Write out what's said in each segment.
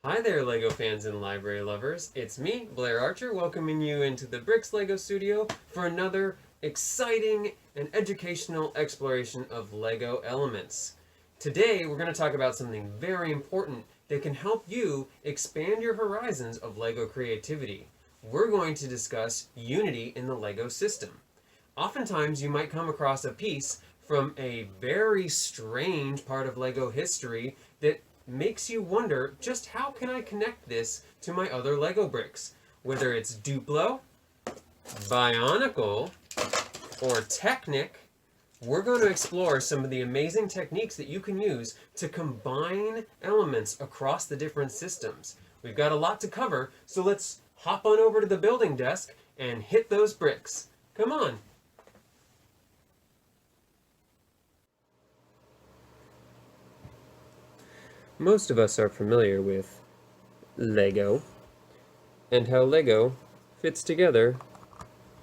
Hi there, LEGO fans and library lovers. It's me, Blair Archer, welcoming you into the Brix LEGO studio for another exciting and educational exploration of LEGO elements. Today, we're going to talk about something very important that can help you expand your horizons of LEGO creativity. We're going to discuss unity in the LEGO system. Oftentimes, you might come across a piece from a very strange part of LEGO history that makes you wonder, just how can I connect this to my other LEGO bricks? Whether it's Duplo, Bionicle, or Technic, we're going to explore some of the amazing techniques that you can use to combine elements across the different systems. We've got a lot to cover, so let's hop on over to the building desk and hit those bricks. Come on. Most of us are familiar with Lego and how Lego fits together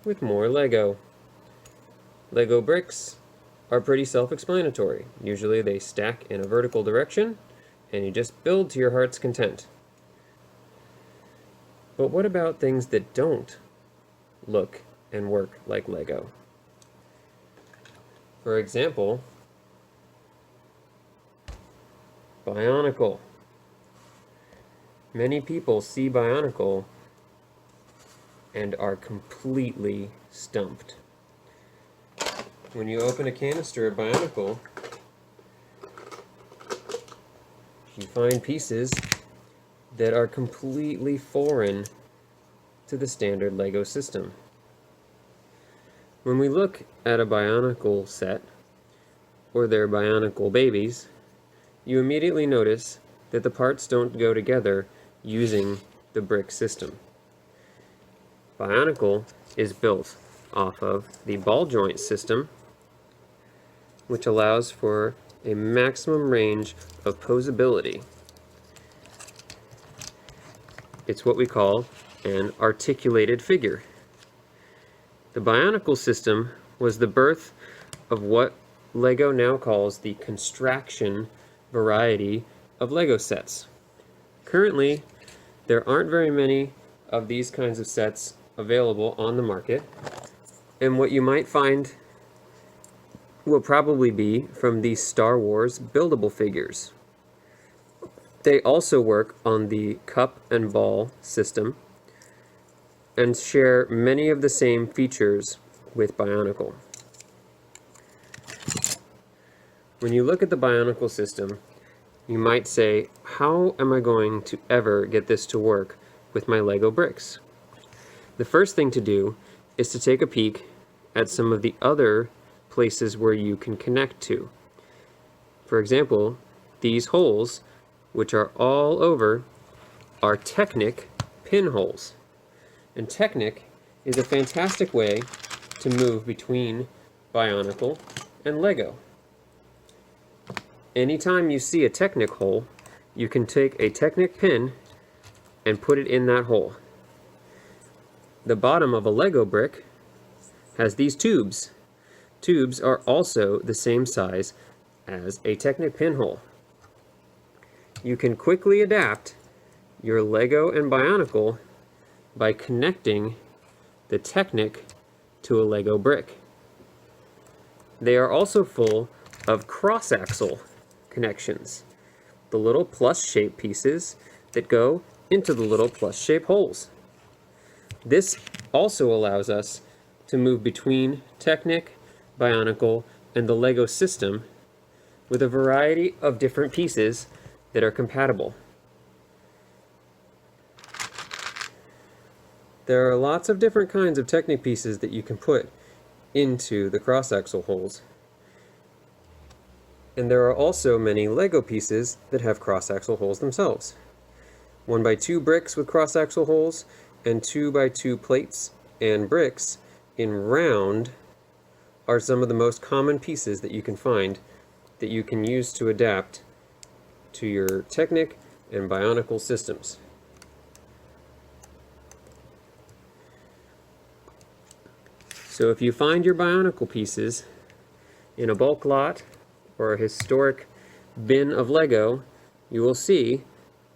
with more Lego. Lego bricks are pretty self-explanatory. Usually they stack in a vertical direction and you just build to your heart's content. But what about things that don't look and work like Lego? For example, Bionicle. Many people see Bionicle and are completely stumped. When you open a canister of Bionicle, you find pieces that are completely foreign to the standard LEGO system. When we look at a Bionicle set, or their Bionicle babies, you immediately notice that the parts don't go together using the brick system. Bionicle is built off of the ball joint system, which allows for a maximum range of posability. It's what we call an articulated figure. The Bionicle system was the birth of what LEGO now calls the contraction variety of LEGO sets. Currently, there aren't very many of these kinds of sets available on the market, and what you might find will probably be from the Star Wars buildable figures. They also work on the cup and ball system and share many of the same features with Bionicle. When you look at the Bionicle system, you might say, how am I going to ever get this to work with my LEGO bricks? The first thing to do is to take a peek at some of the other places where you can connect to. For example, these holes, which are all over, are Technic pinholes. And Technic is a fantastic way to move between Bionicle and LEGO. Anytime you see a Technic hole, you can take a Technic pin and put it in that hole. The bottom of a LEGO brick has these tubes. Tubes are also the same size as a Technic pinhole. You can quickly adapt your LEGO and Bionicle by connecting the Technic to a LEGO brick. They are also full of cross-axle connections, the little plus-shaped pieces that go into the little plus-shaped holes. This also allows us to move between Technic, Bionicle, and the LEGO system with a variety of different pieces that are compatible. There are lots of different kinds of Technic pieces that you can put into the cross-axle holes. And there are also many LEGO pieces that have cross-axle holes themselves. 1x2 bricks with cross-axle holes, and 2x2 plates and bricks in round are some of the most common pieces that you can find that you can use to adapt to your Technic and Bionicle systems. So if you find your Bionicle pieces in a bulk lot or a historic bin of Lego, you will see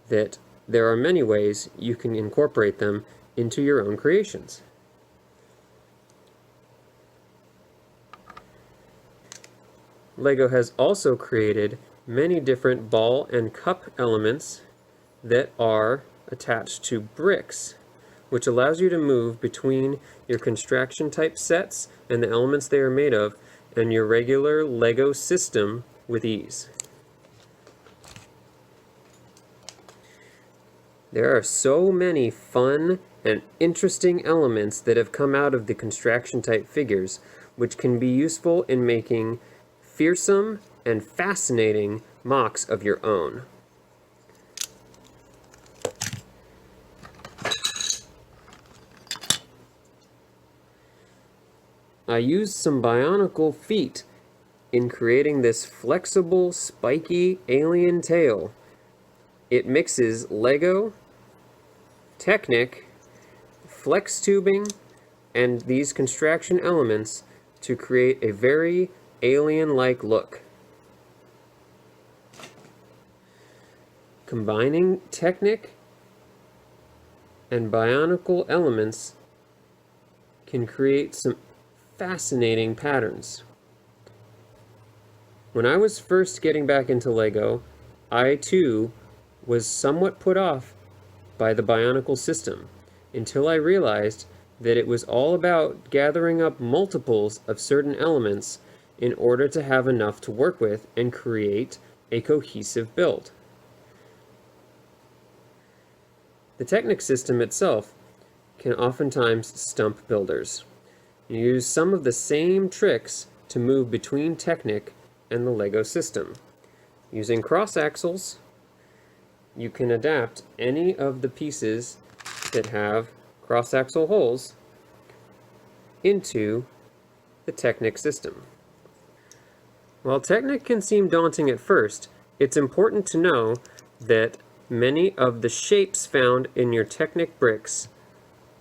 that there are many ways you can incorporate them into your own creations. LEGO has also created many different ball and cup elements that are attached to bricks, which allows you to move between your construction type sets and the elements they are made of and your regular LEGO system with ease. There are so many fun and interesting elements that have come out of the construction type figures, which can be useful in making fearsome and fascinating mocks of your own. I used some bionicle feet in creating this flexible, spiky alien tail. It mixes LEGO, Technic, flex tubing, and these construction elements to create a very alien-like look. Combining Technic and bionicle elements can create some fascinating patterns. When I was first getting back into LEGO, I too was somewhat put off by the bionicle system until I realized that it was all about gathering up multiples of certain elements in order to have enough to work with and create a cohesive build. The Technic system itself can oftentimes stump builders. You use some of the same tricks to move between Technic and the LEGO system. Using cross axles, you can adapt any of the pieces that have cross axle holes into the Technic system. While Technic can seem daunting at first, it's important to know that many of the shapes found in your Technic bricks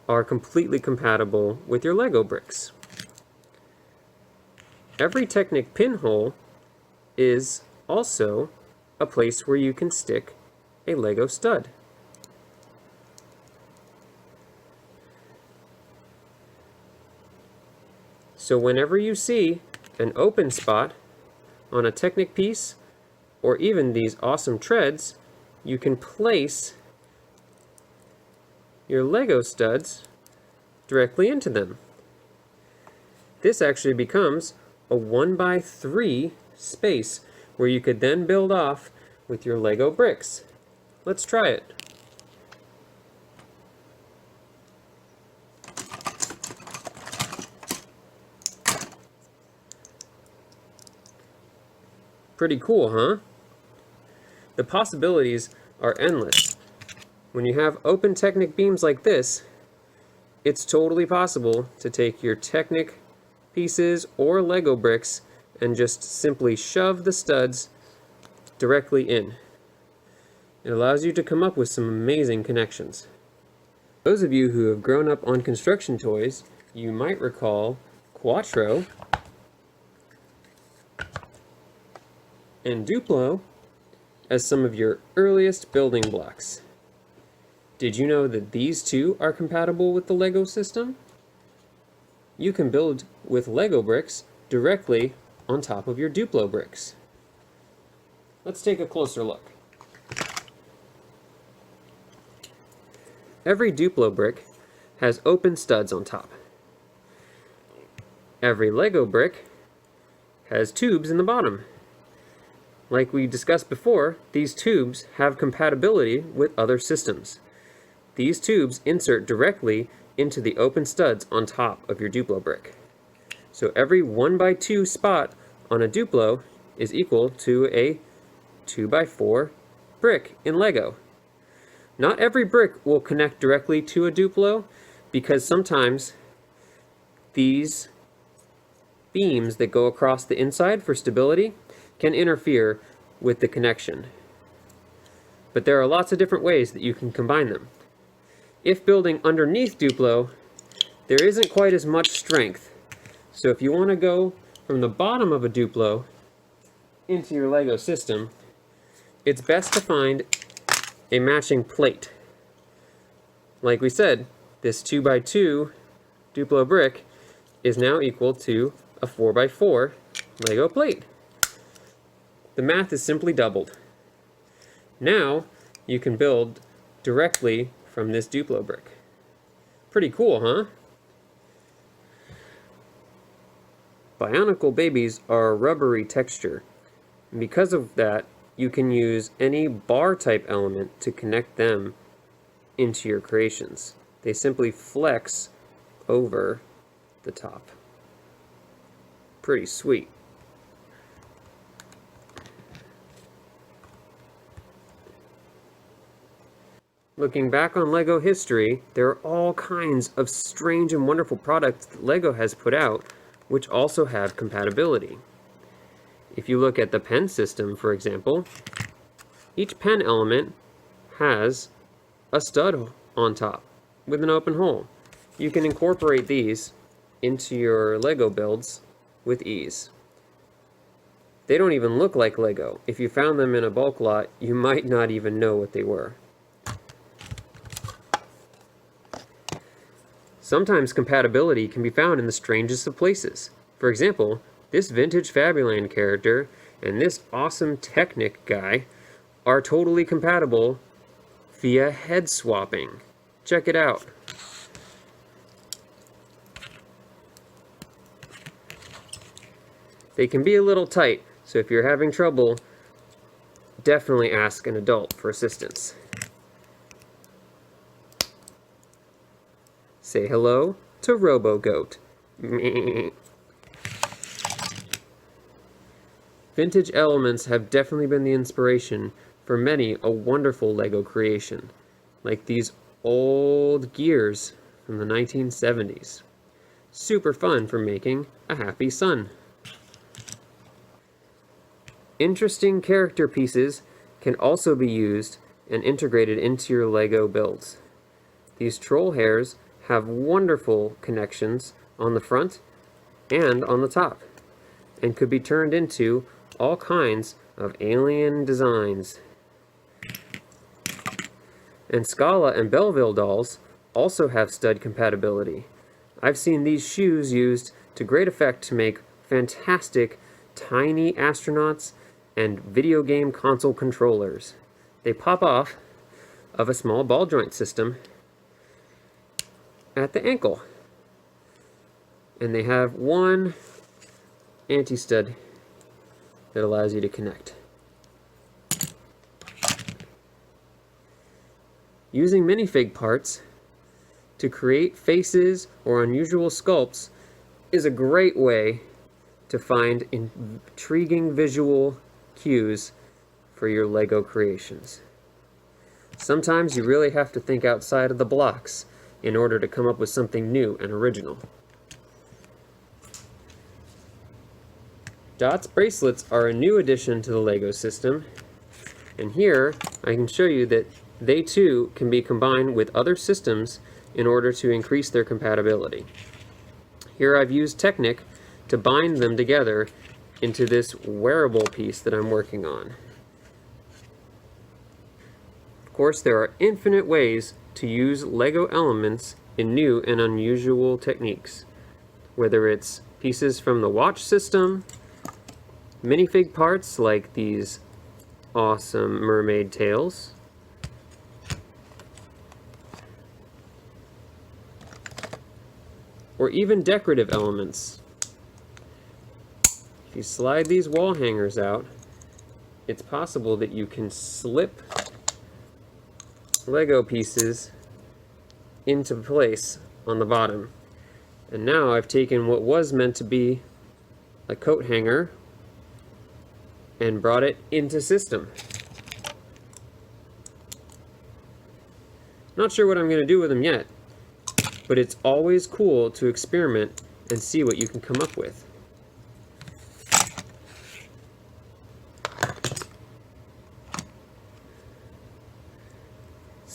are completely compatible with your LEGO bricks. Every Technic pinhole is also a place where you can stick a LEGO stud. So whenever you see an open spot on a Technic piece, or even these awesome treads, you can place your LEGO studs directly into them. This actually becomes a 1x3 space where you could then build off with your LEGO bricks. Let's try it. Pretty cool, huh? The possibilities are endless. When you have open Technic beams like this, it's totally possible to take your Technic pieces or LEGO bricks and just simply shove the studs directly in. It allows you to come up with some amazing connections. Those of you who have grown up on construction toys, you might recall Quattro and Duplo as some of your earliest building blocks. Did you know that these two are compatible with the LEGO system? You can build with LEGO bricks directly on top of your Duplo bricks. Let's take a closer look. Every Duplo brick has open studs on top. Every LEGO brick has tubes in the bottom. Like we discussed before, these tubes have compatibility with other systems. These tubes insert directly into the open studs on top of your Duplo brick. So every 1x2 spot on a Duplo is equal to a 2x4 brick in LEGO. Not every brick will connect directly to a Duplo because sometimes these beams that go across the inside for stability can interfere with the connection. But there are lots of different ways that you can combine them. If building underneath Duplo, there isn't quite as much strength. So if you want to go from the bottom of a Duplo into your LEGO system, it's best to find a matching plate. Like we said, this 2x2 Duplo brick is now equal to a 4x4 Lego plate. The math is simply doubled. Now you can build directly from this Duplo brick. Pretty cool, huh? Bionicle babies are a rubbery texture. And because of that, you can use any bar type element to connect them into your creations. They simply flex over the top. Pretty sweet. Looking back on LEGO history, there are all kinds of strange and wonderful products that LEGO has put out, which also have compatibility. If you look at the pen system, for example, each pen element has a stud on top with an open hole. You can incorporate these into your LEGO builds with ease. They don't even look like LEGO. If you found them in a bulk lot, you might not even know what they were. Sometimes compatibility can be found in the strangest of places. For example, this vintage Fabuland character and this awesome Technic guy are totally compatible via head swapping. Check it out. They can be a little tight, so if you're having trouble, definitely ask an adult for assistance. Say hello to RoboGoat. Vintage elements have definitely been the inspiration for many a wonderful LEGO creation, like these old gears from the 1970s. Super fun for making a happy sun. Interesting character pieces can also be used and integrated into your LEGO builds. These troll hairs have wonderful connections on the front and on the top, and could be turned into all kinds of alien designs. And Scala and Belleville dolls also have stud compatibility. I've seen these shoes used to great effect to make fantastic tiny astronauts and video game console controllers. They pop off of a small ball joint system at the ankle, and they have one anti-stud that allows you to connect. Using minifig parts to create faces or unusual sculpts is a great way to find intriguing visual cues for your LEGO creations. Sometimes you really have to think outside of the blocks in order to come up with something new and original. Dots bracelets are a new addition to the LEGO system, and here I can show you that they too can be combined with other systems in order to increase their compatibility. Here I've used Technic to bind them together into this wearable piece that I'm working on. Of course, there are infinite ways to use LEGO elements in new and unusual techniques, whether it's pieces from the watch system, minifig parts like these awesome mermaid tails, or even decorative elements. If you slide these wall hangers out, it's possible that you can slip LEGO pieces into place on the bottom. And now I've taken what was meant to be a coat hanger and brought it into system. Not sure what I'm going to do with them yet, but it's always cool to experiment and see what you can come up with.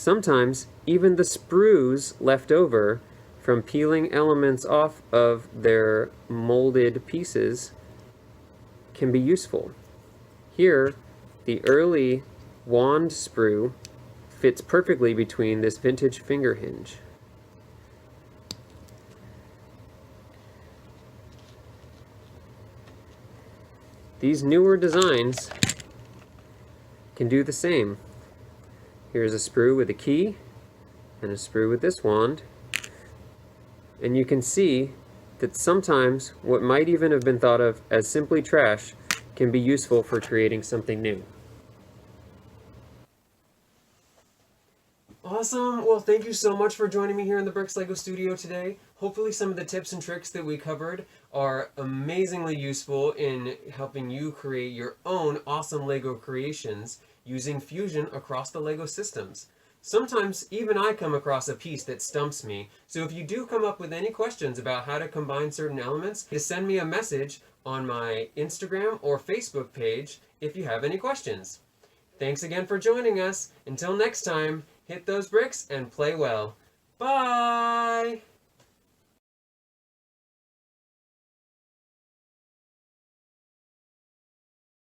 Sometimes even the sprues left over from peeling elements off of their molded pieces can be useful. Here, the early wand sprue fits perfectly between this vintage finger hinge. These newer designs can do the same. Here's a sprue with a key and a sprue with this wand, and you can see that sometimes what might even have been thought of as simply trash can be useful for creating something new. Awesome! Well, thank you so much for joining me here in the Brix LEGO studio today. Hopefully some of the tips and tricks that we covered are amazingly useful in helping you create your own awesome LEGO creations using Fusion across the LEGO systems. Sometimes even I come across a piece that stumps me, so if you do come up with any questions about how to combine certain elements, just send me a message on my Instagram or Facebook page if you have any questions. Thanks again for joining us. Until next time, hit those bricks and play well. Bye!